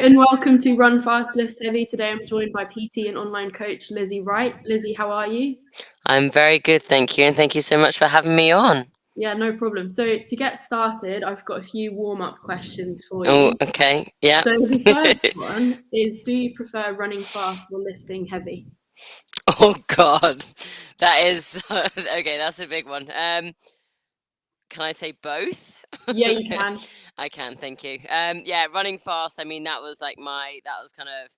and welcome to Run Fast, Lift Heavy. Today I'm joined by PT and online coach Lizzie Wright. Lizzie, how are you? I'm very good, thank you, and thank you so much for having me on. Yeah, no problem. So to get started, I've got a few warm-up questions for Oh, you. okay, yeah. So the first one is, do you prefer running fast or lifting heavy? Oh God, that is okay. That's a big one. Can I say both? Yeah, you can. I can, thank you. Yeah, running fast. I mean, that was kind of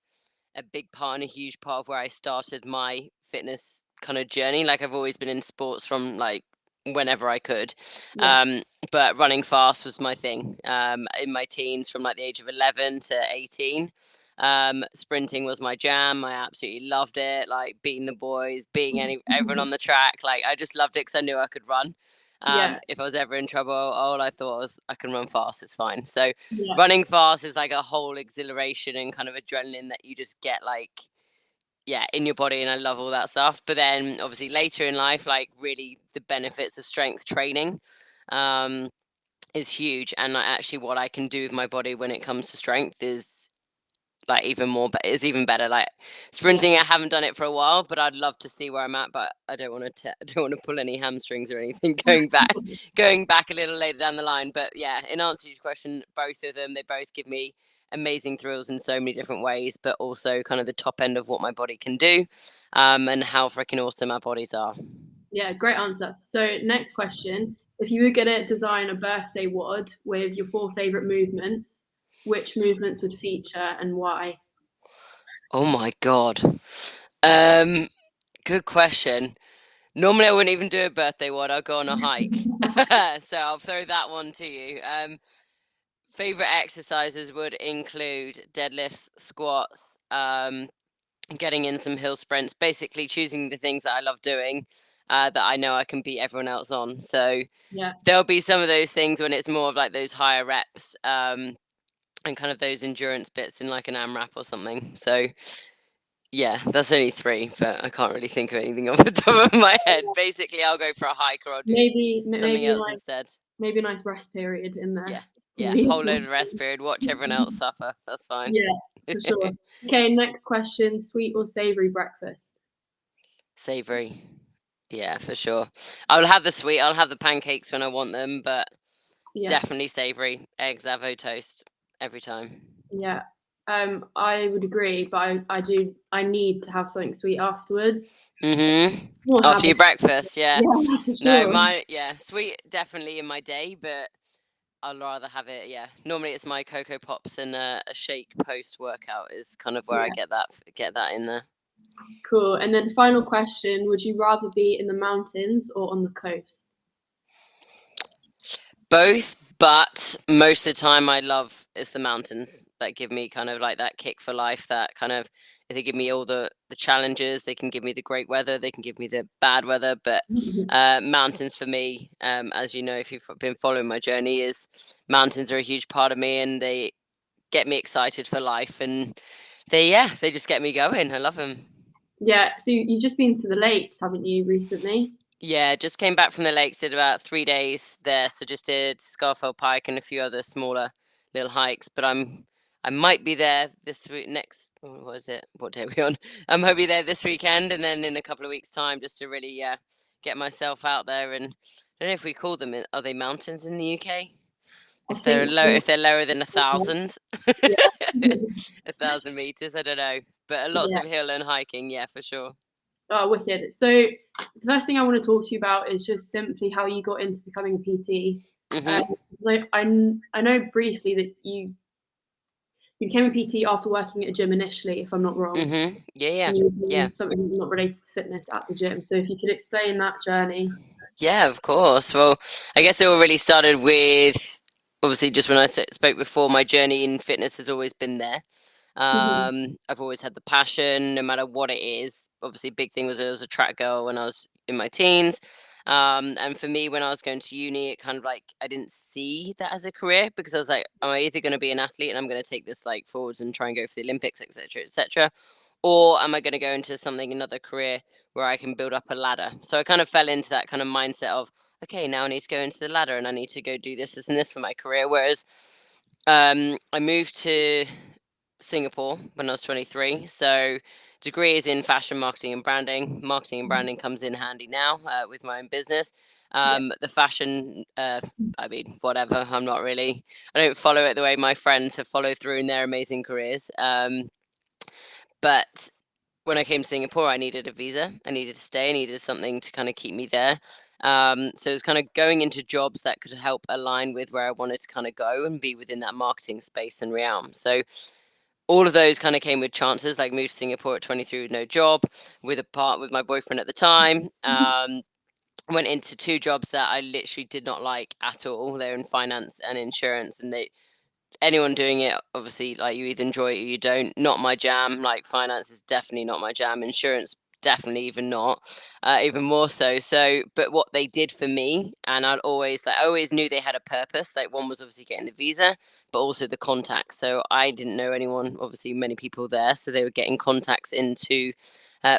a big part and a huge part of where I started my fitness kind of journey. Like I've always been in sports from like whenever I could. Yeah. Um, but running fast was my thing. In my teens from like the age of 11 to 18. Sprinting was my jam. I absolutely loved it. Like beating the boys, beating everyone on the track. Like I just loved it because I knew I could run. Yeah, If I was ever in trouble, all I thought was I can run fast. It's fine. So yeah, running fast is like a whole exhilaration and kind of adrenaline that you just get like yeah in your body, and I love all that stuff. But then obviously later in life, like really the benefits of strength training um is huge, and like actually what I can do with my body when it comes to strength is like even more but is even better. Like yeah. sprinting, I haven't done it for a while, but I'd love to see where I'm at. But I don't want to I don't want to pull any hamstrings or anything going back a little later down the line. But yeah, in answer to your question, both of them, they both give me amazing thrills in so many different ways, but also kind of the top end of what my body can do, and how freaking awesome our bodies are. Yeah, great answer. So next question, if you were going to design a birthday WOD with your 4 favorite movements, which movements would feature and why? Oh my god. um Good question. Normally, I wouldn't even do a birthday one. I'll go on a hike. So I'll throw that one to you. Favorite exercises would include deadlifts, squats, getting in some hill sprints, basically choosing the things that I love doing, that I know I can beat everyone else on. So Yeah. there'll be some of those things when it's more of like those higher reps, and kind of those endurance bits in like an AMRAP or something. So yeah, that's only three, but I can't really think of anything off the top of my head. Basically, I'll go for a hike or I'll do something Maybe a else nice instead. maybe a nice rest period in Yeah, there. yeah, whole load of rest period. Watch everyone else suffer. That's fine. Yeah, for sure. Okay, next question, sweet or savory breakfast? Savory. Yeah, for sure. I'll have the sweet. I'll have the pancakes when I want them, but Yeah, definitely savory. Eggs, avo, toast every time. yeah. I would agree, but I need to have something sweet afterwards. More After habit. your breakfast, yeah. Yeah, for No, sure. my yeah, sweet definitely in my day, but I'd rather have it. Yeah, normally it's my cocoa pops and a shake post workout is kind of where I Yeah, get that in there. cool. And then final question, would you rather be in the mountains or on the coast? Both, but most of the time I love is the mountains that give me kind of like that kick for life. That kind of they give me all the challenges. They can give me the great weather. They can give me the bad weather. But mountains for me, as you know, if you've been following my journey, is mountains are a huge part of me, and they get me excited for life. And they just get me going. I love them. Yeah, so you've just been to the lakes, haven't you, recently? Yeah, just came back from the lakes, did about 3 days there. So just did Scarfell Pike and a few other smaller little hikes. But I might be there this week next what is it? What day are we on? I'm hoping be there this weekend, and then in a couple of weeks' time just to really get myself out there. And I don't know if we call them are they mountains in the UK? I think If they're lower than 1,000 yeah. 1,000 meters, I don't know. But lots Yeah. of hill and hiking, yeah, for sure. Oh, wicked. So the first thing I want to talk to you about is just simply how you got into becoming a PT. Um, Mhm. 'Cause I know briefly that you became a PT after working at a gym initially, if I'm not wrong, Mhm. Yeah, yeah. and you were Yeah. doing something not related to fitness at the gym. So if you could explain that journey. Yeah, of course. Well, I guess it all really started with obviously just when I spoke before, my journey in fitness has always been there. Mhm. I've always had the passion, no matter what it is. Obviously, big thing was I was a track girl when I was in my teens. And for me, when I was going to uni, it kind of like I didn't see that as a career because I was like, am I either going to be an athlete and I'm going to take this like forwards and try and go for the Olympics, etc., etc., or am I going to go into something another career where I can build up a ladder? So I kind of fell into that kind of mindset of, okay, now I need to go into the ladder and I need to go do this and this for my career. Whereas I moved to Singapore when I was 23. So degree is in fashion marketing and branding. Marketing and branding comes in handy now with my own business. Yeah. The fashion, I mean, whatever. I don't follow it the way my friends have followed through in their amazing careers. But when I came to Singapore, I needed a visa. I needed to stay. I needed something to kind of keep me there. So it was kind of going into jobs that could help align with where I wanted to kind of go and be within that marketing space and realm. So all of those kind of came with chances. Like moved to Singapore at 23 with no job, with my boyfriend at the time. Went into two jobs that I literally did not like at all. They're in finance and insurance, and anyone doing it, obviously, like, you either enjoy it or you don't. Not my jam. Like, finance is definitely not my jam. Insurance, definitely even not. Even more so. So, but what they did for me, and I always knew they had a purpose. Like, one was obviously getting the visa, but also the contacts. So I didn't know anyone, obviously many people there, so they were getting contacts into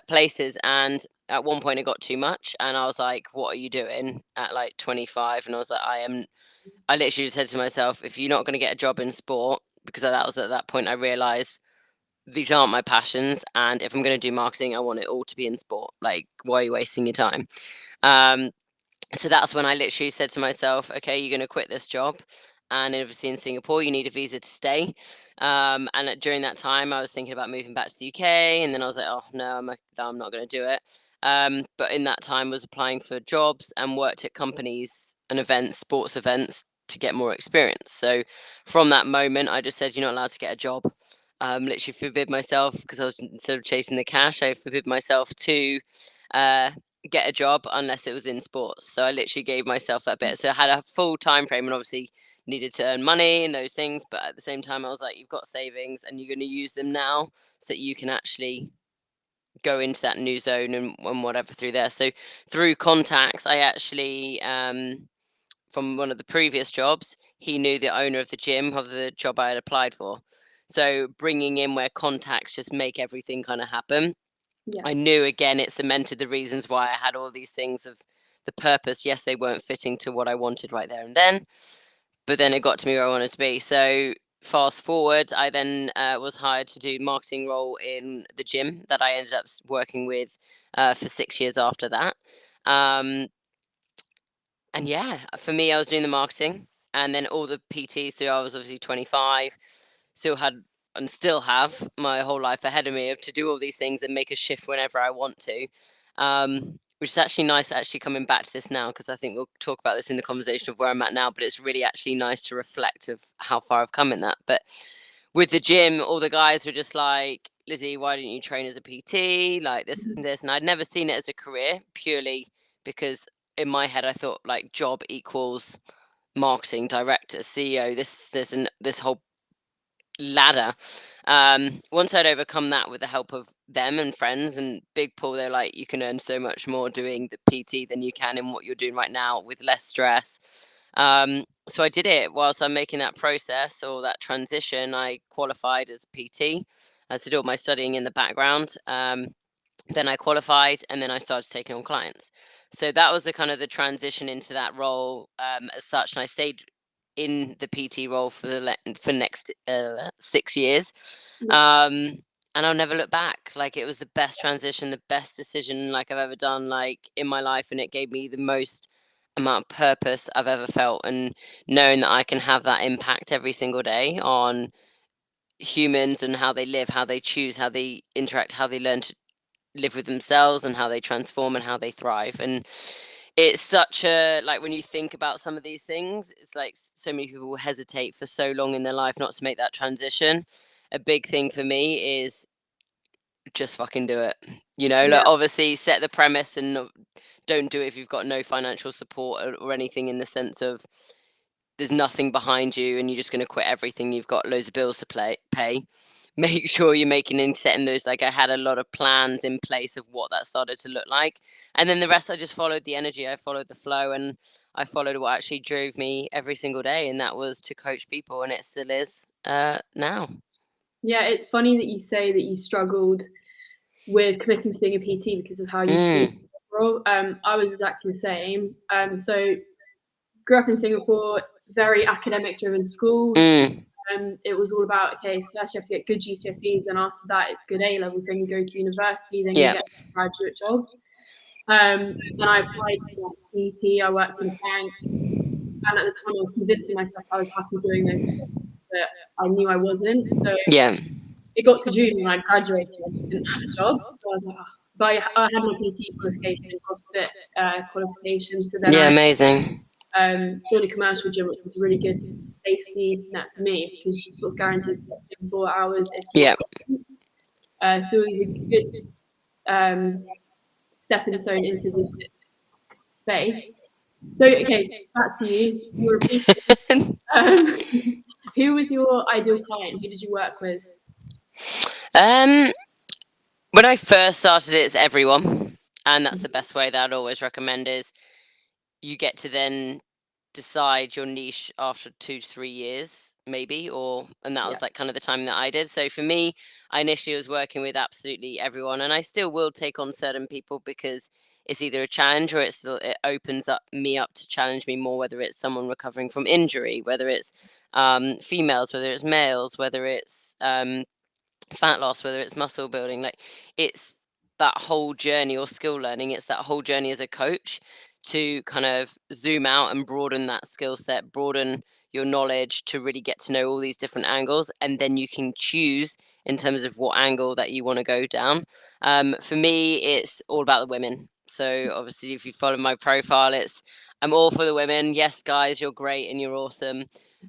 places. And at one point it got too much, and I was like, what are you doing at like 25? And I was like, I literally just said to myself, if you're not going to get a job in sport, because that was at that point I realized these aren't my passions, and if I'm going to do marketing, I want it all to be in sport. Like, why are you wasting your time? Um, so that's when I literally said to myself, okay, you're going to quit this job. And obviously in Singapore, you need a visa to stay. And during that time, I was thinking about moving back to the UK. And then I was like, oh, no, I'm not going to do it. But in that time, I was applying for jobs and worked at companies and events, sports events, to get more experience. So from that moment, I just said, you're not allowed to get a job. Literally forbid myself, because I was, instead of chasing the cash, I forbid myself to uh, get a job unless it was in sports. So I literally gave myself that bit. So I had a full time frame, and obviously needed to earn money and those things. But at the same time, I was like, you've got savings and you're going to use them now so that you can actually go into that new zone and whatever through there. So through contacts, I actually, from one of the previous jobs, he knew the owner of the gym of the job I had applied for. So bringing in where contacts just make everything kind of happen. Yeah. I knew, again, it cemented the reasons why I had all these things of the purpose. Yes, they weren't fitting to what I wanted right there and then, but then it got to me where I wanted to be. So fast forward, I then was hired to do marketing role in the gym that I ended up working with for 6 years after that. Um, and yeah, for me, I was doing the marketing and then all the PT. So I was obviously 25, still had and still have my whole life ahead of me of to do all these things and make a shift whenever I want to. Which is actually nice, actually coming back to this now, because I think we'll talk about this in the conversation of where I'm at now, but it's really actually nice to reflect of how far I've come in that. But with the gym, all the guys were just like, Lizzie, why didn't you train as a PT? Like this and this. And I'd never seen it as a career, purely because in my head I thought like job equals marketing director, CEO, this whole ladder. Once I'd overcome that with the help of them and friends and Big Paul, they're like, you can earn so much more doing the PT than you can in what you're doing right now with less stress. So I did it whilst I'm making that process or that transition. I qualified as a PT. I did all my studying in the background. Then I qualified, and then I started taking on clients. So that was the kind of the transition into that role, as such. And I stayed in the PT role for for next 6 years, Yeah. and I'll never look back. Like, it was the best transition, the best decision like I've ever done, like, in my life, and it gave me the most amount of purpose I've ever felt. And knowing that I can have that impact every single day on humans and how they live, how they choose, how they interact, how they learn to live with themselves, and how they transform and how they thrive. And it's such a, like, when you think about some of these things, it's like so many people hesitate for so long in their life not to make that transition. A big thing for me is just fucking do it. Like, Yeah. obviously set the premise and don't do it if you've got no financial support or anything, in the sense of there's nothing behind you and you're just going to quit everything, you've got loads of bills to pay. Make sure you're making and setting those, like, I had a lot of plans in place of what that started to look like, and then the rest I just followed the energy, I followed the flow, and I followed what actually drove me every single day, and that was to coach people, and it still is now. Yeah, it's funny that you say that you struggled with committing to being a PT because of how you perceive Mm, the role. I was exactly the same. So grew up in Singapore, very academic driven school. mm, it was all about, okay, first you have to get good GCSEs, and after that it's good A levels, then you go to university, then you Yeah. get a graduate job. And I applied for GP, I worked in a bank, and at the time I was convincing myself I was happy doing those things, but I knew I wasn't. So Yeah. it got to June and I graduated, I just didn't have a job. So I was like, oh. But I had my PT qualification, CrossFit qualification. So then Yeah. I Amazing. joined a commercial gym, which was a really good safety net for me because you're sort of guaranteed to get in 4 hours if you're Yeah. so it was a good stepping stone into the space. So, okay, back to you. You're a PT. Who was your ideal client? Who did you work with? um, when I first started, it's everyone, and that's the best way that I'd always recommend is you get to then decide your niche after 2 to 3 years, maybe, and that Yeah. was like kind of the time that I did. So for me, I initially was working with absolutely everyone, and I still will take on certain people because it's either a challenge or it opens up me up to challenge me more, whether it's someone recovering from injury, whether it's females, whether it's males, whether it's fat loss, whether it's muscle building. Like, it's that whole journey, or skill learning, it's that whole journey as a coach to kind of zoom out and broaden that skill set, broaden your knowledge to really get to know all these different angles, and then you can choose in terms of what angle that you want to go down. For me, it's all about the women. So obviously, if you follow my profile, I'm all for the women. Yes, guys, you're great and you're awesome.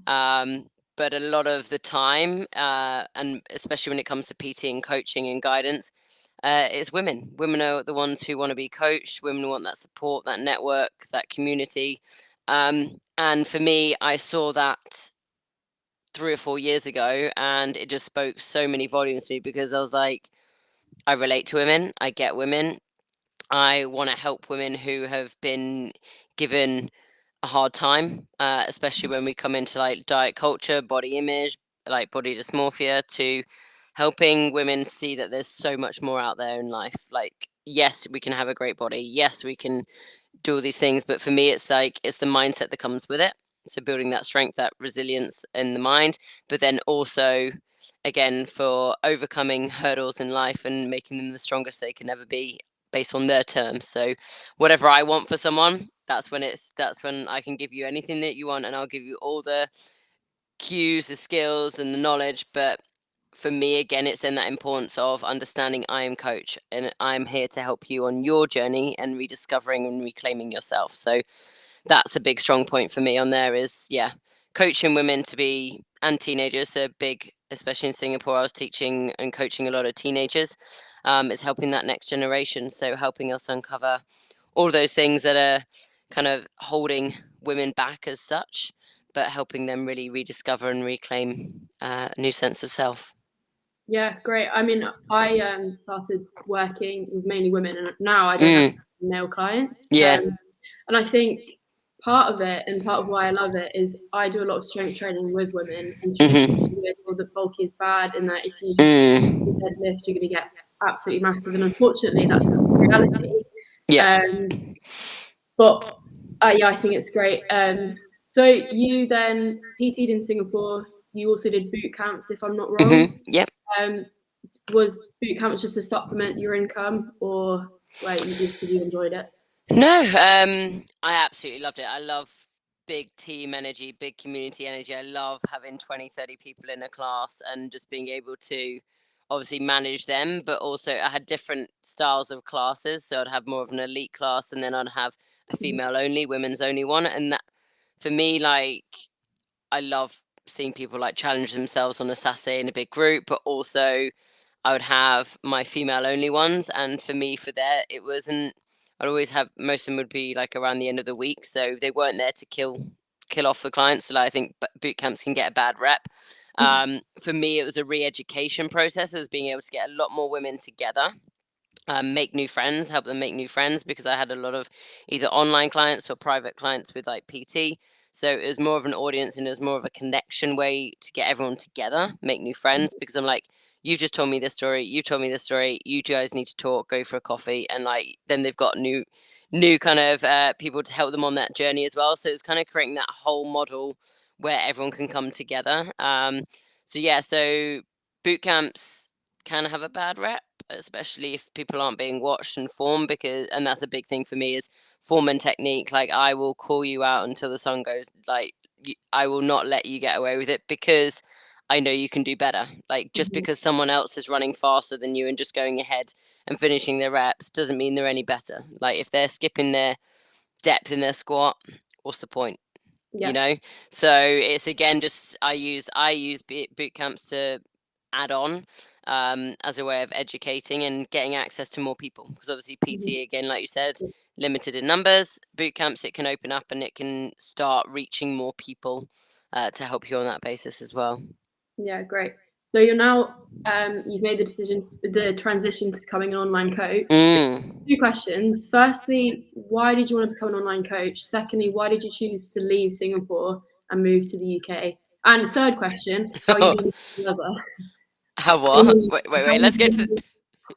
But a lot of the time, and especially when it comes to PT and coaching and guidance, it's women. Women are the ones who want to be coached. Women want that support, that network, that community. And for me, I saw that 3 or 4 years ago, and it just spoke so many volumes to me because I was like, I relate to women. I get women. I want to help women who have been given a hard time, especially when we come into like diet culture, body image, like body dysmorphia, to helping women see that there's so much more out there in life. Like, yes, we can have a great body. Yes, we can do all these things. But for me, it's like, it's the mindset that comes with it. So building that strength, that resilience in the mind, but then also, again, for overcoming hurdles in life and making them the strongest they can ever be based on their terms. So whatever I want for someone, that's when I can give you anything that you want, and I'll give you all the cues, the skills, and the knowledge. But for me, again, it's in that importance of understanding I am coach and I'm here to help you on your journey and rediscovering and reclaiming yourself. So that's a big strong point for me on there is, yeah, coaching women to be, and teenagers are big, especially in Singapore. I was teaching and coaching a lot of teenagers. It's helping that next generation. So helping us uncover all those things that are kind of holding women back as such, but helping them really rediscover and reclaim a new sense of self. Yeah, great. I mean, I started working with mainly women, and now I don't have Mm, male clients. yeah. And I think part of it, and part of why I love it, is I do a lot of strength training with women, and Mm-hmm. traditionally we're told that bulk is bad, and that if you Mm, deadlift, you're going to get absolutely massive. And unfortunately, that's not the reality. yeah. Um, but yeah, I think it's great. So you then PT'd in Singapore. You also did boot camps, if I'm not wrong. Mm-hmm. Yep. Um, was boot camp just to supplement your income, or like you enjoyed it? No, I absolutely loved it. I love big team energy, big community energy. I love having 20, 30 people in a class and just being able to obviously manage them, but also I had different styles of classes. So I'd have more of an elite class, and then I'd have a female only, women's only one. And that, for me, like, I love seeing people like challenge themselves on a Saturday in a big group, but also I would have my female only ones. And for me, for that, it wasn't, I'd always have, most of them would be like around the end of the week. So they weren't there to kill off the clients. So like, I think boot camps can get a bad rep. For me, it was a re-education process. It was being able to get a lot more women together, make new friends, help them make new friends, because I had a lot of either online clients or private clients with like PT. So it was more of an audience, and it was more of a connection way to get everyone together, make new friends, because I'm like, you've just told me this story, you told me this story, you guys need to talk, go for a coffee, and like then they've got new kind of people to help them on that journey as well. So it's kind of creating that whole model where everyone can come together. So yeah, so boot camps can have a bad rep, especially if people aren't being watched and formed, because and that's a big thing for me is form and technique. Like I will call you out until the sun goes. Like I will not let you get away with it because I know you can do better. Like just Mhm. because someone else is running faster than you and just going ahead and finishing their reps doesn't mean they're any better. Like if they're skipping their depth in their squat, what's the point? You Yeah. know, so it's again just I use boot camps to add on, as a way of educating and getting access to more people, because obviously Mhm. PT, again, like you said, limited in numbers. Boot camps, it can open up and it can start reaching more people, to help you on that basis as well. Yeah, great. So you're now you've made the transition to becoming an online coach. Mm. Two questions. Firstly, why did you want to become an online coach? Secondly, why did you choose to leave Singapore and move to the UK? And third question, how are you doing with the other? How what? How Wait. are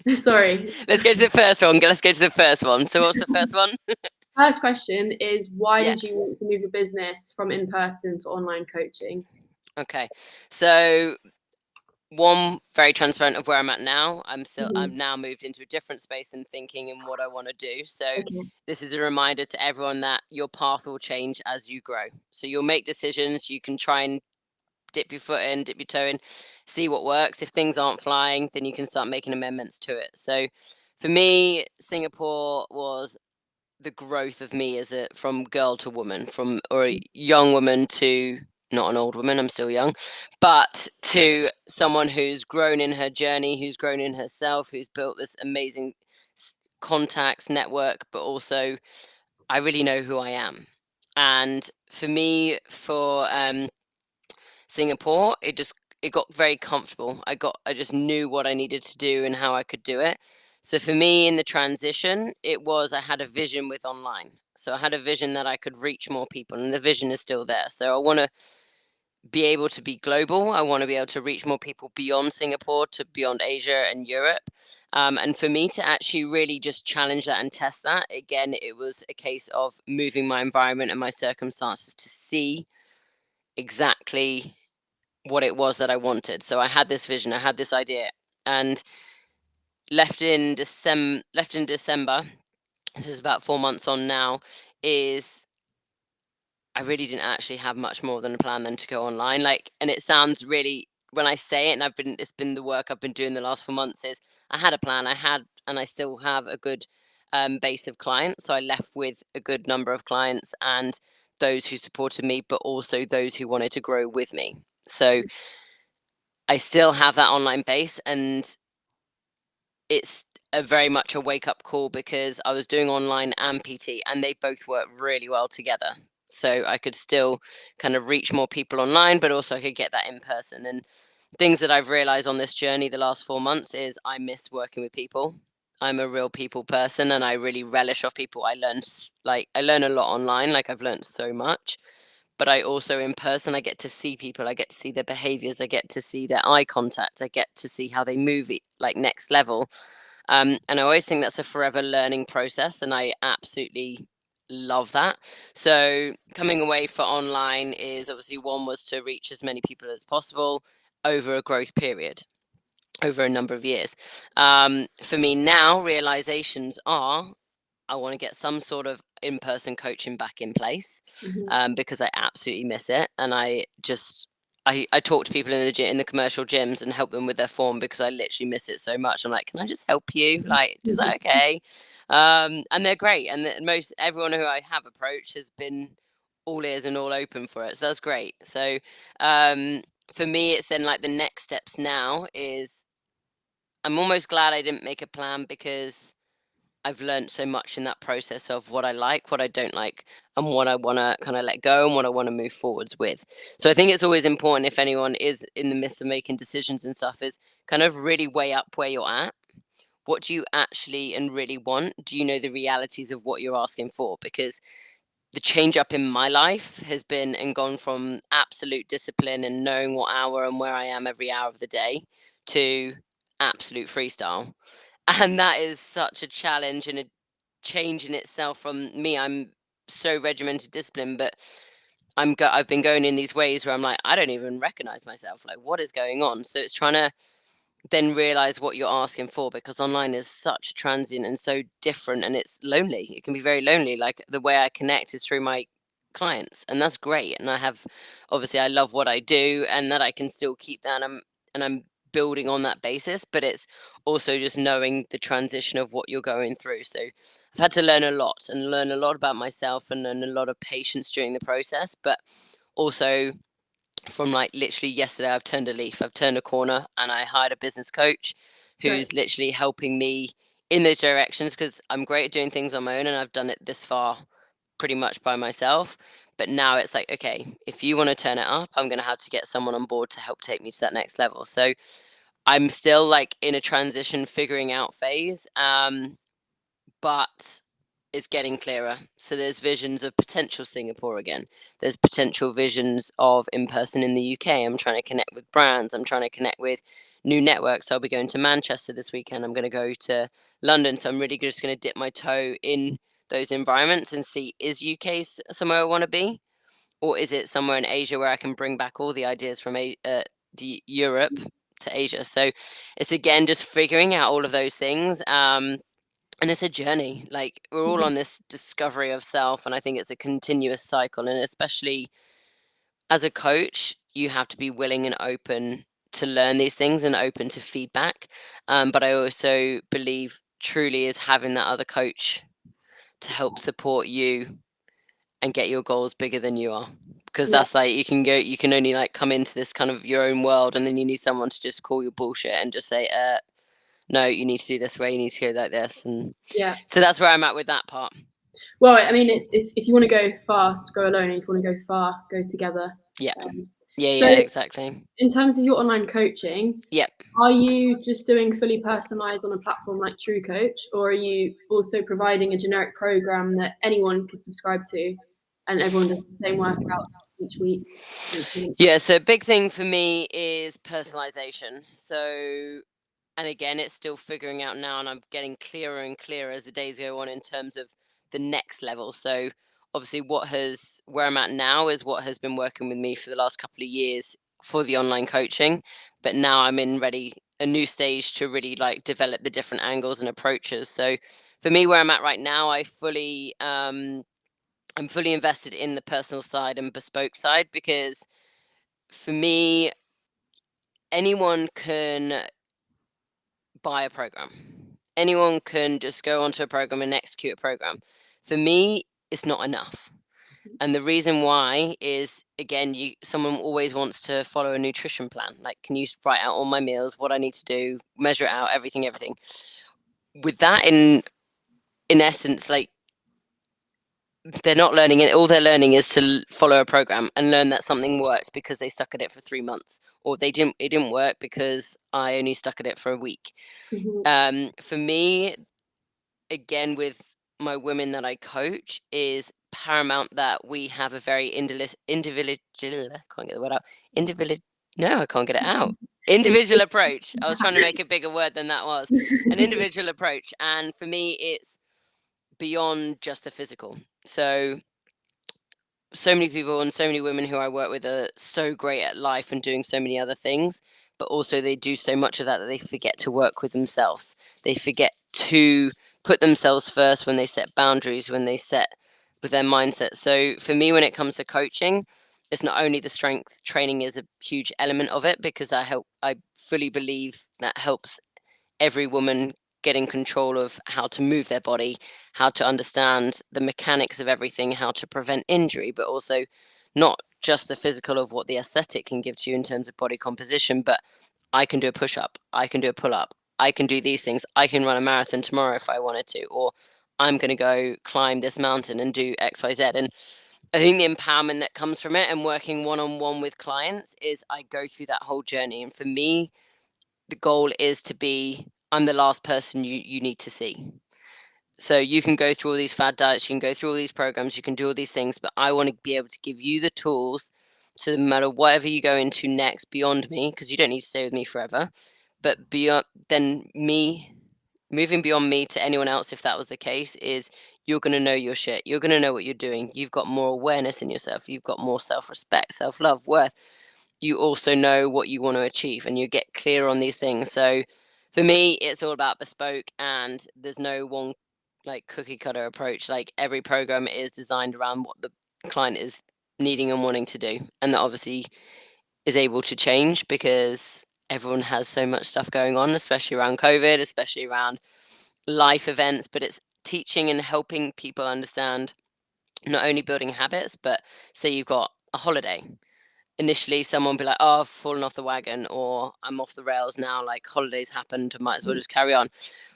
you sorry. Let's go to the first one. Let's go to the first one. So what's the first one? First question is why Yeah. did you want to move your business from in person to online coaching? Okay. So one, very transparent of where I'm at now. I've Mhm. now moved into a different space and thinking and what I want to do. So Okay. this is a reminder to everyone that your path will change as you grow. So you'll make decisions. You can try and dip your foot in, dip your toe in, see what works. If things aren't flying, then you can start making amendments to it. So for me, Singapore was the growth of me as a from girl to woman, from or a young woman to not an old woman, I'm still young, but to someone who's grown in her journey, who's grown in herself, who's built this amazing contacts network, but also I really know who I am. And for me, for Singapore, it got very comfortable. I just knew what I needed to do and how I could do it. So for me in the transition, it was I had a vision with online. So I had a vision that I could reach more people, and the vision is still there. So I want to be able to be global. I want to be able to reach more people beyond Singapore to beyond Asia and Europe. And for me to actually really just challenge that and test that, again, it was a case of moving my environment and my circumstances to see exactly what it was that I wanted. So I had this vision, I had this idea, and left in December. This is about 4 months on now. Is I really didn't actually have much more than a plan than to go online. Like, and it sounds really when I say it, and it's been the work I've been doing the last 4 months. Is I had a plan, I had, and I still have a good base of clients. So I left with a good number of clients and those who supported me, but also those who wanted to grow with me. So I still have that online base, and it's a very much a wake up call because I was doing online and PT and they both work really well together. So I could still kind of reach more people online, but also I could get that in person. And things that I've realized on this journey the last 4 months is I miss working with people. I'm a real people person and I really relish off people. I learn a lot online, like I've learned so much. But I also in person I get to see people, I get to see their behaviors, I get to see their eye contact, I get to see how they move it like next level. And I always think that's a forever learning process and I absolutely love that. So coming away for online is obviously one was to reach as many people as possible over a growth period, over a number of years. For me now, realizations are I want to get some sort of in person coaching back in place, Mhm. because I absolutely miss it. And I talk to people in the in the commercial gyms and help them with their form because I literally miss it so much. I'm like, can I just help you? Like, is that okay? And they're great. And most everyone who I have approached has been all ears and all open for it. So that's great. So um, for me, it's then like the next steps now is I'm almost glad I didn't make a plan because I've learned so much in that process of what I like, what I don't like, and what I want to kind of let go and what I want to move forwards with. So I think it's always important if anyone is in the midst of making decisions and stuff is kind of really weigh up where you're at. What do you actually and really want? Do you know the realities of what you're asking for? Because the change up in my life has been and gone from absolute discipline and knowing what hour and where I am every hour of the day to absolute freestyle. And that is such a challenge and a change in itself from me. I'm so regimented discipline, but I've been going in these ways where I'm like, I don't even recognize myself. Like, what is going on? So it's trying to then realize what you're asking for, because online is such transient and so different, and it's lonely. It can be very lonely. Like, the way I connect is through my clients, and that's great. And I have, obviously, I love what I do, and that I can still keep that. And I'm building on that basis, but it's also just knowing the transition of what you're going through. So I've had to learn a lot, and learn a lot about myself, and learn a lot of patience during the process, but also from, like, literally yesterday, I've turned a leaf, I've turned a corner, and I hired a business coach Great. who's literally helping me in those directions, because I'm great at doing things on my own, and I've done it this far pretty much by myself. But now it's like, okay, if you want to turn it up, I'm going to have to get someone on board to help take me to that next level. So I'm still, like, in a transition, figuring out phase. But it's getting clearer. So there's visions of potential Singapore again. There's potential visions of in person in the UK. I'm trying to connect with brands. I'm trying to connect with new networks. So I'll be going to Manchester this weekend. I'm going to go to London. So I'm really just going to dip my toe in those environments and see, is UK somewhere I want to be? Or is it somewhere in Asia where I can bring back all the ideas from the Europe to Asia? So it's, again, just figuring out all of those things. And it's a journey. Like, we're all Mhm. on this discovery of self, and I think it's a continuous cycle. And especially as a coach, you have to be willing and open to learn these things, and open to feedback. But I also believe truly is having that other coach to help support you and get your goals bigger than you are. Because Yeah, that's, like, you can only, like, come into this kind of your own world, and then you need someone to just call your bullshit and just say, no, you need to do this way, you need to go like this. And yeah. so that's where I'm at with that part. Well, I mean, it's if you want to go fast, go alone. If you want to go far, go together. Yeah. Um, Yeah, so, yeah, exactly. in terms of your online coaching, Yep. are you just doing fully personalized on a platform like True Coach, or are you also providing a generic program that anyone could subscribe to, and everyone does the same workouts each week? Each month? Yeah, so a big thing for me is personalization. So, and again, it's still figuring out now, and I'm getting clearer and clearer as the days go on in terms of the next level. So, obviously, where I'm at now is what has been working with me for the last couple of years for the online coaching. But now I'm in ready a new stage to really, like, develop the different angles and approaches. So, for me, where I'm at right now, I'm fully invested in the personal side and bespoke side, because for me, anyone can buy a program. Anyone can just go onto a program and execute a program. For me, it's not enough. And the reason why is, again, someone always wants to follow a nutrition plan. Like, can you write out all my meals, what I need to do, measure it out, everything, everything. With that, in essence, like, they're not learning it. All they're learning is to follow a program and learn that something works because they stuck at it for 3 months, or it didn't work because I only stuck at it for a week. Mhm. For me, again, with my women that I coach, is paramount that we have a very individual. I can't get the word out. Individual. No, I can't get it out. Individual approach. I was trying to make a bigger word than that was. An individual approach, and for me, it's beyond just the physical. So many people and so many women who I work with are so great at life and doing so many other things, but also they do so much of that they forget to work with themselves. They forget to put themselves first when they set boundaries, when they set with their mindset. So for me, when it comes to coaching, it's not only the strength training is a huge element of it, because I fully believe that helps every woman get in control of how to move their body, how to understand the mechanics of everything, how to prevent injury, but also not just the physical of what the aesthetic can give to you in terms of body composition, but I can do a push up, I can do a pull up, I can do these things, I can run a marathon tomorrow if I wanted to, or I'm going to go climb this mountain and do XYZ. And I think the empowerment that comes from it, and working one on one with clients, is I go through that whole journey. And for me, the goal is to be, I'm the last person you need to see. So you can go through all these fad diets, you can go through all these programs, you can do all these things, but I want to be able to give you the tools to, no matter whatever you go into next beyond me, because you don't need to stay with me forever, but beyond then me, moving beyond me to anyone else, if that was the case, is you're going to know your shit. You're going to know what you're doing. You've got more awareness in yourself. You've got more self-respect, self-love, worth. You also know what you want to achieve, and you get clear on these things. So for me, it's all about bespoke, and there's no one like cookie cutter approach. Like every program is designed around what the client is needing and wanting to do. And that obviously is able to change because everyone has so much stuff going on, especially around COVID, especially around life events. But it's teaching and helping people understand not only building habits, but say you've got a holiday. Initially, someone will be like, "Oh, I've fallen off the wagon," or "I'm off the rails now. Like holidays happened, I might as well just carry on."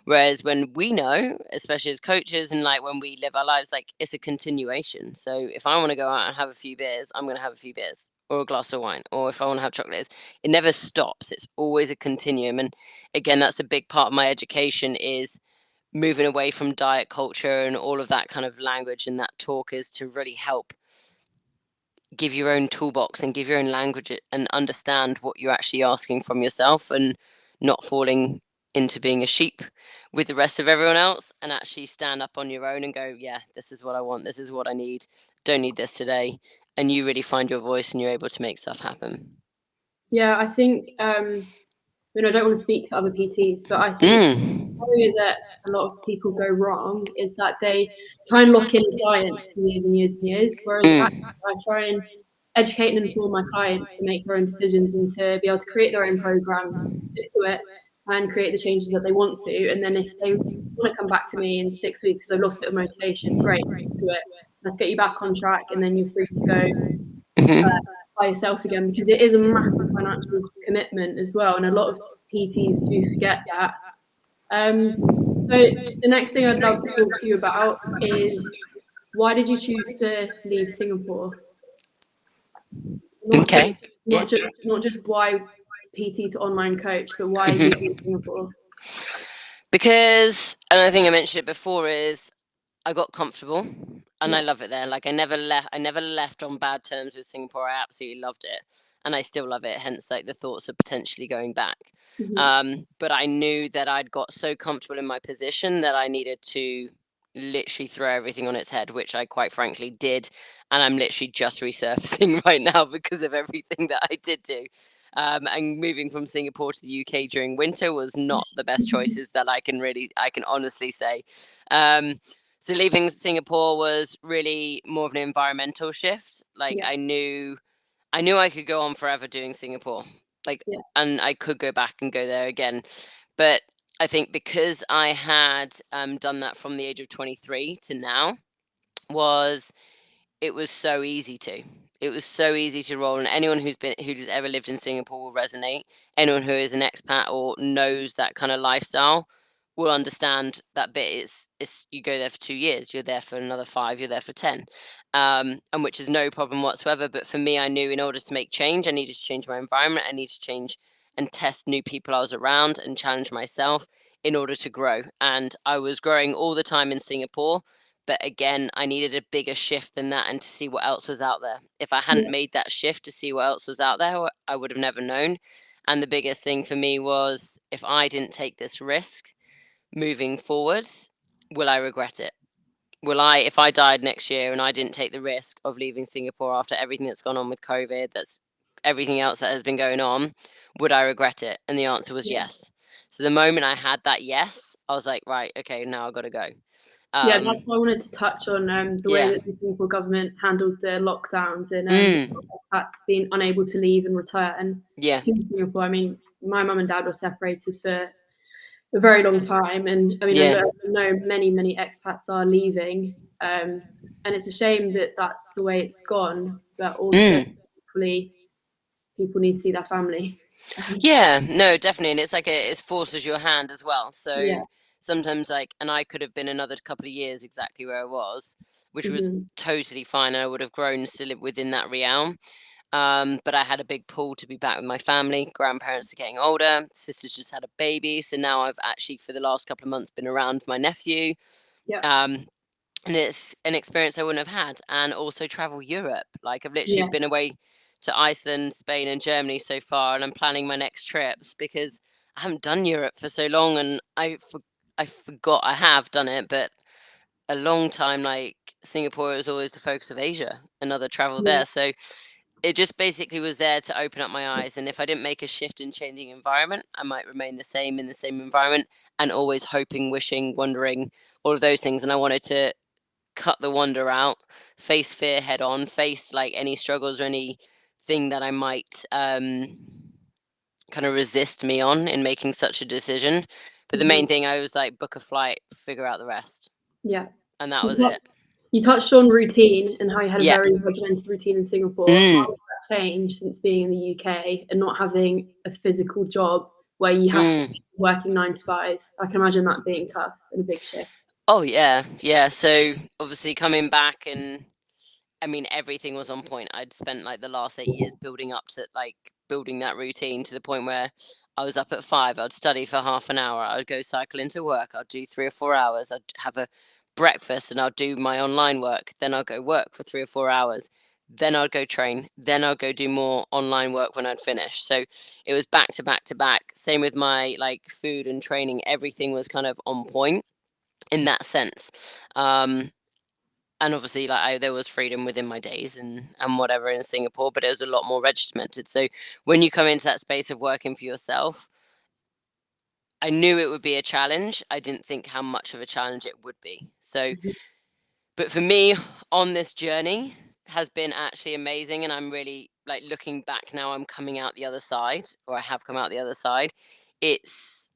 Whereas when we know, especially as coaches, and like when we live our lives, like it's a continuation. So if I want to go out and have a few beers, I'm going to have a few beers or a glass of wine, or if I want to have chocolates, it never stops. It's always a continuum. And again, that's a big part of my education is moving away from diet culture and all of that kind of language and that talk is to really help give your own toolbox and give your own language and understand what you're actually asking from yourself and not falling into being a sheep with the rest of everyone else and actually stand up on your own and go, yeah, this is what I want, this is what I need, don't need this today, and you really find your voice and you're able to make stuff happen. Yeah, I think, I don't want to speak for other PTs, but I think Mm. the area that a lot of people go wrong is that they try and lock in clients for years and years and years, whereas actually Mm. I try and educate and inform my clients to make their own decisions and to be able to create their own programs, stick to it, and create the changes that they want to. And then if they want to come back to me in 6 weeks because they've lost a bit of motivation, great, do it. Let's get you back on track, and then you're free to go Hmm. by yourself again, because it is a massive financial commitment as well, and a lot of PTs do forget that. Um, so the next thing I'd love to talk to you about is, why did you choose to leave Singapore? Not just Okay. Yeah. not just why PT to online coach, but why leaving Hmm. Singapore? Because, and I think I mentioned it before, is I got comfortable and Yeah. I love it there. Like I never left on bad terms with Singapore. I absolutely loved it. And I still love it, hence like the thoughts of potentially going back. Hmm. But I knew that I'd got so comfortable in my position that I needed to literally throw everything on its head, which I quite frankly did. And I'm literally just resurfacing right now because of everything that I did do. And moving from Singapore to the UK during winter was not the best choices that I can honestly say. Um, so leaving Singapore was really more of an environmental shift. Like Yeah. I knew I could go on forever doing Singapore. Like Yeah. and I could go back and go there again. But I think because I had done that from the age of 23 to now was it was so easy to. It was so easy to roll, and anyone who's ever lived in Singapore will resonate. Anyone who is an expat or knows that kind of lifestyle will understand that bit. It's you go there for 2 years, you're there for another five, you're there for 10, and which is no problem whatsoever. But for me, I knew in order to make change, I needed to change my environment. I needed to change and test new people I was around and challenge myself in order to grow. And I was growing all the time in Singapore, but again, I needed a bigger shift than that and to see what else was out there. If I hadn't Yeah. made that shift to see what else was out there, I would have never known. And the biggest thing for me was if I didn't take this risk moving forwards, will I regret it? Will I, if I died next year and I didn't take the risk of leaving Singapore after everything that's gone on with COVID, that's everything else that has been going on, would I regret it? And the answer was Yeah. yes. So the moment I had that yes, I was like, right, okay, now I've got to go. Yeah, Um, that's why I wanted to touch on the way yeah. that the Singapore government handled the lockdowns and Mm. expats being unable to leave and return Yeah. to Singapore. I mean, my mum and dad were separated for a very long time, and I mean, I Yeah. know many expats are leaving, and it's a shame that that's the way it's gone. But also, Mm. equally, people need to see their family. Yeah, no, definitely. And it's like it forces your hand as well. Yeah. So sometimes like and I could have been another couple of years exactly where I was, which was Hmm. totally fine. I would have grown still within that realm. But I had a big pull to be back with my family. Grandparents are getting older. Sisters just had a baby. So now I've actually for the last couple of months been around my nephew. Yeah. Um, and it's an experience I wouldn't have had. And also travel Europe. Like I've literally Yeah. been away to Iceland, Spain, and Germany so far, and I'm planning my next trips because I haven't done Europe for so long, and I forgot I have done it, but a long time, like Singapore was always the focus of Asia and other travel Yeah. there. So it just basically was there to open up my eyes. And if I didn't make a shift in changing environment, I might remain the same in the same environment and always hoping, wishing, wondering, all of those things. And I wanted to cut the wonder out, face fear head on, face like any struggles or anything that I might kind of resist me on in making such a decision. But the main Mhm. thing I was like book a flight, figure out the rest. Yeah. And that You was tou it. you touched on routine and how you had a Yeah. very regimented routine in Singapore. How Mm, has that changed since being in the UK and not having a physical job where you have to mm. be working 9 to 5? I can imagine that being tough and a big shift. Oh yeah, yeah. So obviously coming back, and I mean everything was on point. I'd spent like the last 8 years building up to like building that routine to the point where I was up at 5. I'd study for half an hour. I'd go cycle into work. I'd do 3 or 4 hours. I'd have a breakfast and I'd do my online work. Then I'd go work for 3 or 4 hours. Then I'd go train. Then I'd go do more online work when I'd finish. So it was back to back to back. Same with my like food and training. Everything was kind of on point in that sense. And obviously, like there was freedom within my days and whatever in Singapore, but it was a lot more regimented. So when you come into that space of working for yourself, I knew it would be a challenge. I didn't think how much of a challenge it would be. So, Mhm. but for me, on this journey has been actually amazing, and I'm really like looking back now. I'm coming out the other side, or I have come out the other side. It's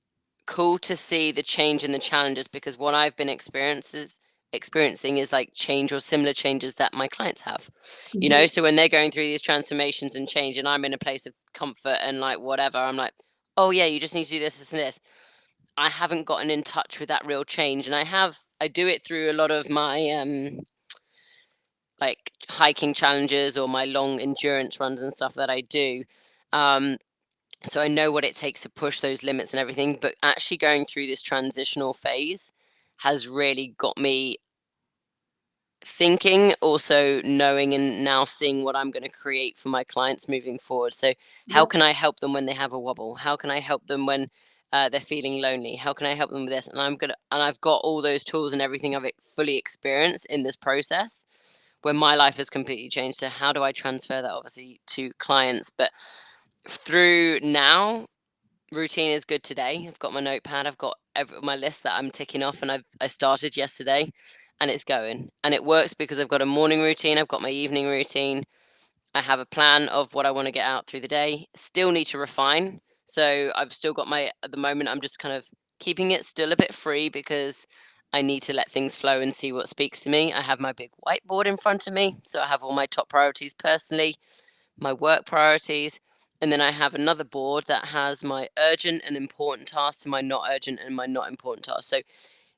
cool to see the change and the challenges because what I've been experiencing is like change or similar changes that my clients have. Mhm. So when they're going through these transformations and change and I'm in a place of comfort and like whatever, I'm like, oh yeah, you just need to do this, this, and this. I haven't gotten in touch with that real change. And I do it through a lot of my like hiking challenges or my long endurance runs and stuff that I do. Um, so I know what it takes to push those limits and everything, but actually going through this transitional phase has really got me thinking, also knowing and now seeing what I'm going to create for my clients moving forward. So, how Yeah. can I help them when they have a wobble? How can I help them when they're feeling lonely? How can I help them with this? And I've got all those tools and everything I've fully experienced in this process where my life has completely changed. So, how do I transfer that obviously to clients? But through now, routine is good today. I've got my notepad. I've got my list that I'm ticking off, and I started yesterday, and it's going, and it works because I've got a morning routine. I've got my evening routine. I have a plan of what I want to get out through the day. Still need to refine. So I've still got my at the moment. I'm just kind of keeping it still a bit free because I need to let things flow and see what speaks to me. I have my big whiteboard in front of me, so I have all my top priorities personally, my work priorities, and then I have another board that has my urgent and important tasks and my not urgent and my not important tasks. So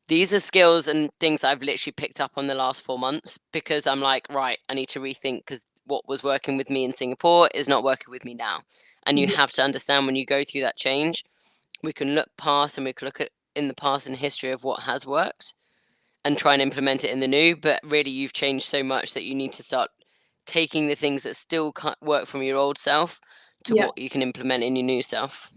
these are skills and things I've literally picked up on the last 4 months because I'm like, right, I need to rethink because what was working with me in Singapore is not working with me now. And you Mhm. have to understand when you go through that change, we can look past and we can look at in the past and history of what has worked and try and implement it in the new. But really, you've changed so much that you need to start taking the things that still can't work from your old self to Yeah. what you can implement in your new self.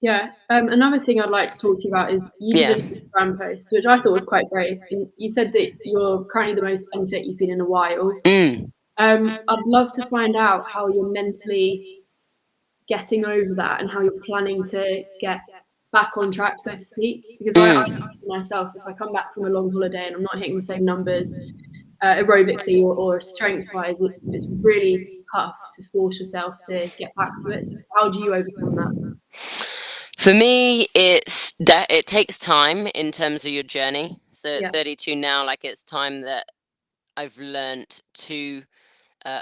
Yeah. Another thing I'd like to talk to you about is you did Yeah. an Instagram post, which I thought was quite brave, and you said that you're currently the most unfit you've been in a while. Mm, I'd love to find out how you're mentally getting over that and how you're planning to get back on track, so to speak. Because I mm, know myself, if I come back from a long holiday and I'm not hitting the same numbers aerobically or strength wise, it's really tough to force yourself to get back to it. So how do you overcome that? For me, it's that it takes time in terms of your journey. So at Yeah. 32 now, like it's time that I've learnt to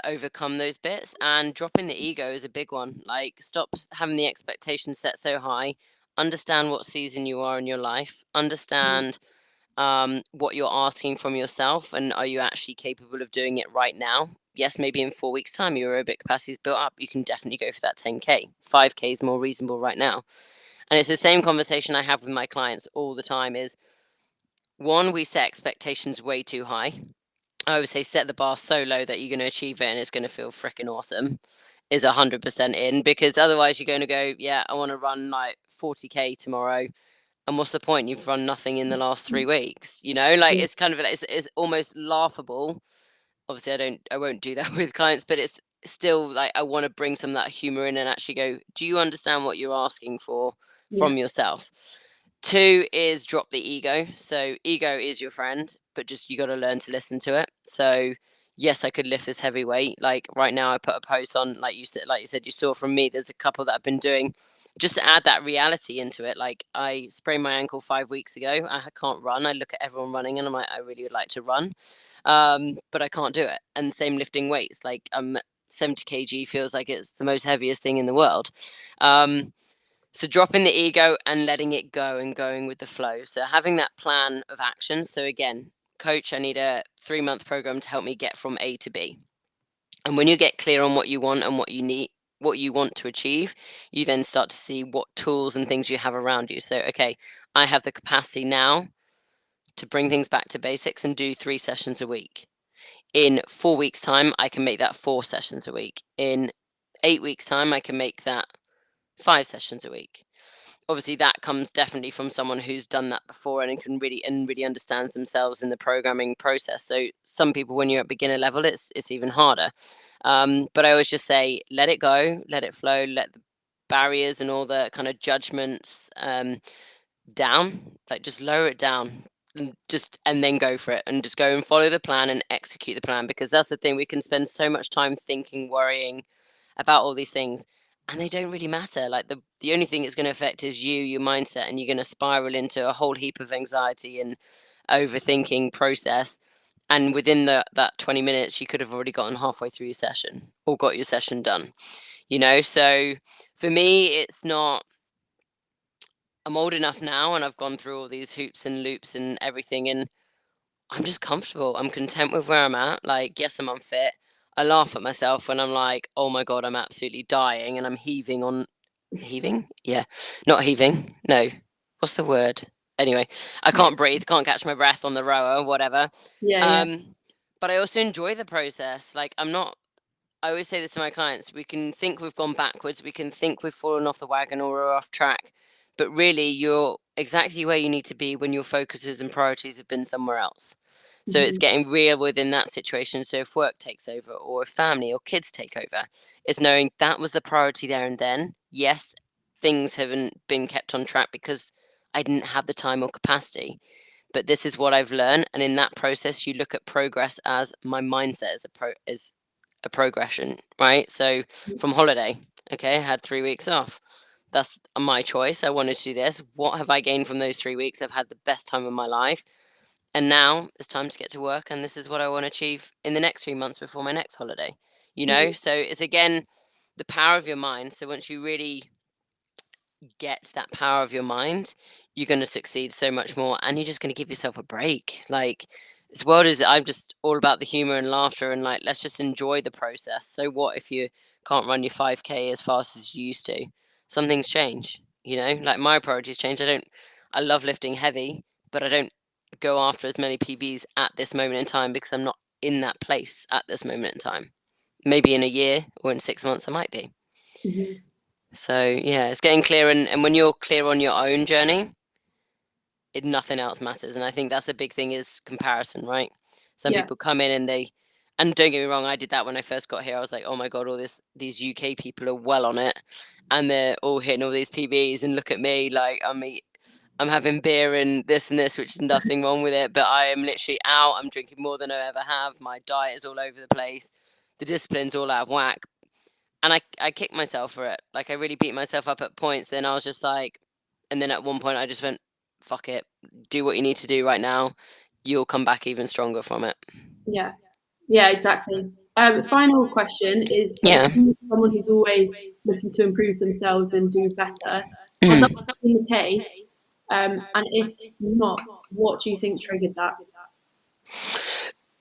overcome those bits, and dropping the ego is a big one. Like, stop having the expectations set so high. Understand what season you are in your life. Mhm. Understand what you're asking from yourself, and are you actually capable of doing it right now? Yes, maybe in 4 weeks' time, your aerobic capacity is built up. You can definitely go for that 10K. 5K is more reasonable right now. And it's the same conversation I have with my clients all the time is one, we set expectations way too high. I would say set the bar so low that you're going to achieve it and it's going to feel freaking awesome is 100% in because otherwise you're going to go, yeah, I want to run like 40K tomorrow. and what's the point? You've run nothing in the last 3 weeks, you know? Like, Yeah. it's kind of it's almost laughable. Obviously, I won't do that with clients, but it's still like I wanna bring some of that humor in and actually go, "Do you understand what you're asking for Yeah. from yourself?" 2 is drop the ego. So ego is your friend, but just you gotta learn to listen to it. So, yes, I could lift this heavy weight. Like, right now, I put a post on, like you said, you saw from me, there's a couple that I've been doing just to add that reality into it. Like, I sprained my ankle 5 weeks ago. I can't run. I look at everyone running and I'm like, "I really would like to run." But I can't do it. And same lifting weights. Like, 70 kg feels like it's the most heaviest thing in the world. Um, so dropping the ego and letting it go and going with the flow. So having that plan of action. So again, coach, I need a 3-month program to help me get from A to B. And when you get clear on what you want and what you need, what you want to achieve, you then start to see what tools and things you have around you. So, okay, I have the capacity now to bring things back to basics and do 3 sessions a week. In 4 weeks' time, I can make that 4 sessions a week. In 8 weeks' time, I can make that 5 sessions a week. Obviously, that comes definitely from someone who's done that before and can really understands themselves in the programming process. So some people, when you're at beginner level, it's even harder. But I always just say, let it go, let it flow, let the barriers and all the kind of judgments down, like just lower it down and then go for it and just go and follow the plan and execute the plan, because that's the thing, we can spend so much time thinking, worrying about all these things, and they don't really matter. Like, the only thing it's going to affect is your mindset, and you're going to spiral into a whole heap of anxiety and overthinking process, and within that 20 minutes you could have already gotten halfway through your session or got your session done, you know. So for me, it's not, I'm old enough now and I've gone through all these hoops and loops and everything, and I'm just comfortable. I'm content with where I'm at. Like, yes, I'm unfit. I laugh at myself when I'm like, oh my God, I'm absolutely dying and I'm heaving? Yeah. Not heaving. No. What's the word? Anyway, I can't breathe, can't catch my breath on the rower, whatever. Yeah. Yeah. Um, but I also enjoy the process. Like, I always say this to my clients, we can think we've gone backwards, we can think we've fallen off the wagon or we're off track, but really you're exactly where you need to be when your focuses and priorities have been somewhere else. So it's Mhm. getting real within that situation. So if work takes over or if family or kids take over, it's knowing that was the priority there and then. Yes, things haven't been kept on track because I didn't have the time or capacity, but this is what I've learned. And in that process, you look at progress as my mindset is a progression, right? So from holiday, okay, I had 3 weeks off. That's my choice. I wanted to do this. What have I gained from those 3 weeks? I've had the best time of my life. And now it's time to get to work. And this is what I want to achieve in the next 3 months before my next holiday, you know? Mhm. So it's again the power of your mind. So once you really get that power of your mind, you're going to succeed so much more, and you're just going to give yourself a break. Like, this world is, I'm just all about the humor and laughter, and like, let's just enjoy the process. So what if you can't run your 5k as fast as you used to? Some things change, you know, like my priorities change. I love lifting heavy, but I don't go after as many PBs at this moment in time because I'm not in that place at this moment in time. Maybe in a year or in 6 months I might be. Mhm. So yeah, it's getting clear, and when you're clear on your own journey, nothing else matters. And I think that's a big thing is comparison, right? Some Yeah. people come in and don't get me wrong, I did that when I first got here. I was like, oh my God, these UK people are well on it, and they're all hitting all these PBs, and look at me, like I'm having beer and this, which is nothing wrong with it, but I am literally out. I'm drinking more than I ever have. My diet is all over the place. The discipline's all out of whack, and I kicked myself for it. Like, I really beat myself up at points. Then I was just like, and then at one point I just went, "Fuck it, do what you need to do right now. You'll come back even stronger from it." Yeah. Yeah, exactly. Final question is, Yeah. if you're someone who's always looking to improve themselves and do better, has that Mm. been the case? And if not, what do you think triggered that?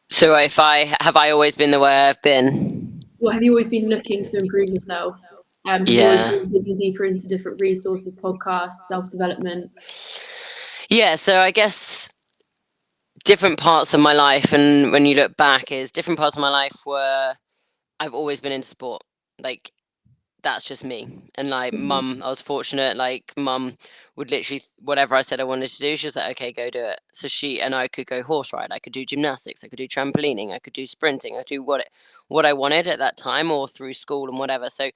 So if I always been the way I've been? Well, have you always been looking to improve yourself? Have you always Yeah. been digging deeper into different resources, podcasts, self-development? Yeah. So I guess different parts of my life, and when you look back, is different parts of my life were I've always been into sport. Like, that's just me. And like Mhm. mum, I was fortunate, like mum would literally whatever I said I wanted to do, she was like, okay, go do it. So she and I could go horse ride, I could do gymnastics, I could do trampolining, I could do sprinting, I could do what I wanted at that time, or through school and whatever. So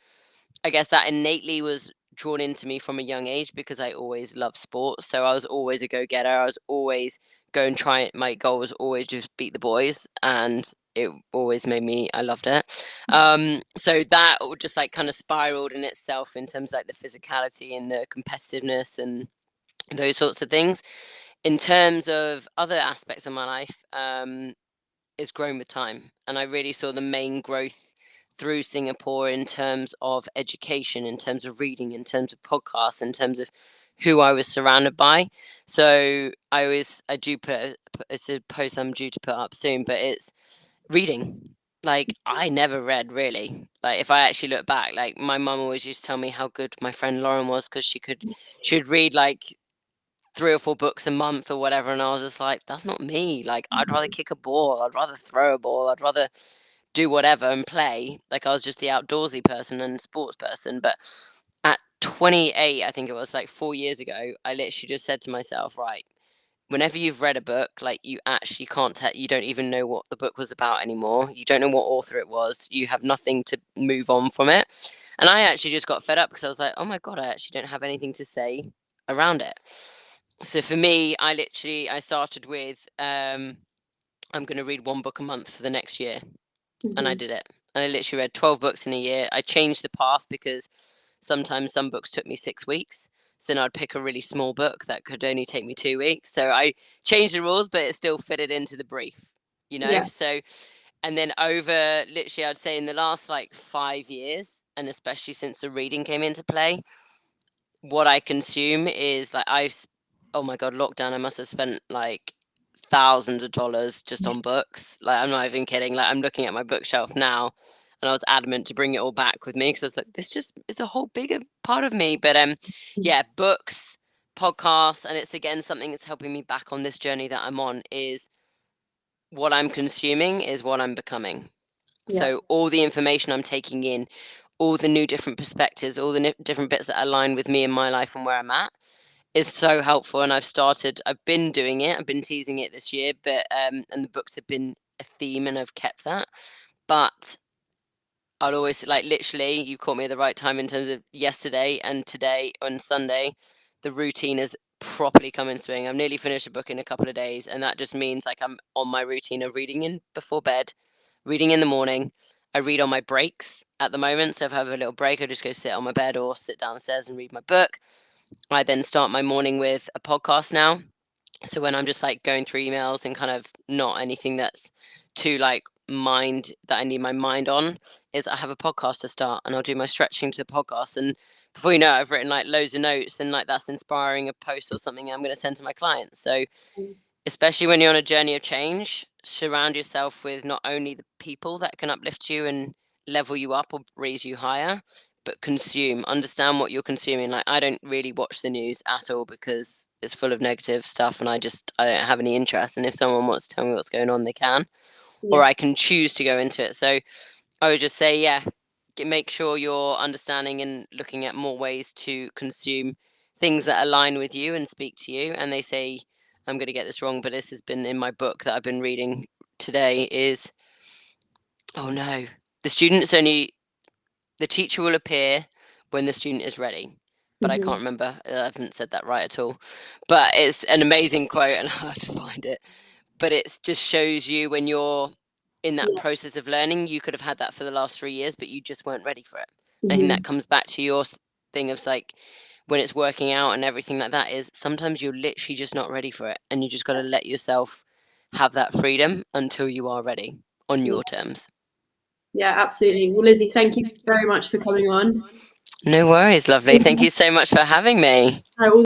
I guess that innately was drawn into me from a young age because I always loved sports. So I was always a go-getter. I was always go and try it. My goal was always just beat the boys, and it always made me. I loved it. So that just like kind of spiraled in itself in terms of like the physicality and the competitiveness and those sorts of things. In terms of other aspects of my life, it's grown with time. And I really saw the main growth through Singapore in terms of education, in terms of reading, in terms of podcasts, in terms of who I was surrounded by. So I do it's a post I'm due to put up soon, but it's reading. Like I never read really. Like if I actually look back, like my mum always used to tell me how good my friend Lauren was because she would read like 3 or 4 books a month or whatever, and I was just like, "That's not me." Like, I'd rather Mhm. kick a ball, I'd rather throw a ball, I'd rather do whatever and play. Like, I was just the outdoorsy person and sports person, but at 28, I think it was, like, 4 years ago, I literally just said to myself, "Right, whenever you've read a book, like, you actually can't you don't even know what the book was about anymore. You don't know what author it was. You have nothing to move on from it." And I actually just got fed up because I was like, "Oh my god, I actually don't have anything to say around it." So for me, I started with I'm going to read one book a month for the next year, and I Mhm. did it. And I literally read 12 books in a year. I changed the path because sometimes some books took me 6 weeks. So then I'd pick a really small book that could only take me 2 weeks. So I changed the rules, but it still fitted into the brief, you know? Yeah. So, and then over literally, I'd say in the last like 5 years, and especially since the reading came into play, what I consume is like oh my god, lockdown, I must have spent like thousands of dollars just on books. Like I'm not even kidding. Like I'm looking at my bookshelf now and I was adamant to bring it all back with me because I was like, this just is a whole bigger part of me. But Mhm. yeah, books, podcasts, and it's again something that's helping me back on this journey that I'm on is what I'm consuming is what I'm becoming. Yeah. So all the information I'm taking in, all the new different perspectives, all the different bits that align with me in my life and where I'm at is so helpful. And I've been doing it, I've been teasing it this year, but and the books have been a theme and I've kept that. But I'll always like literally, you caught me at the right time in terms of yesterday and today on Sunday, the routine has properly come in swing. I've nearly finished a book in a couple of days, and that just means like I'm on my routine of reading in before bed, reading in the morning. I read on my breaks at the moment. So if I have a little break, I just go sit on my bed or sit downstairs and read my book. I then start my morning with a podcast now. So when I'm just like going through emails and kind of not anything that's too like mind that I need my mind on, is I have a podcast to start and I'll do my stretching to the podcast. And before you know it, I've written like loads of notes and like that's inspiring a post or something I'm going to send to my clients. So Mm. especially when you're on a journey of change, surround yourself with not only the people that can uplift you and level you up or raise you higher, but understand what you're consuming. Like I don't really watch the news at all because it's full of negative stuff and I don't have any interest. And if someone wants to tell me what's going on, they can, or Yeah. I can choose to go into it. So I would just say, yeah, make sure you're understanding and looking at more ways to consume things that align with you and speak to you. And they say, I'm going to get this wrong, but this has been in my book that I've been reading today is, oh no, the students only, the teacher will appear when the student is ready. But I can't Mhm. remember. I haven't said that right at all. But it's an amazing quote and I have to find it. But it just shows you when you're in that Yeah. process of learning, you could have had that for the last 3 years, but you just weren't ready for it. I think that Mhm. comes back to your thing of like when it's working out and everything like that is sometimes you're literally just not ready for it. And you just got to let yourself have that freedom until you are ready on Yeah. your terms. Yeah, absolutely. Well, Lizzie, thank you very much for coming on. No worries, lovely. Thank you so much for having me. I will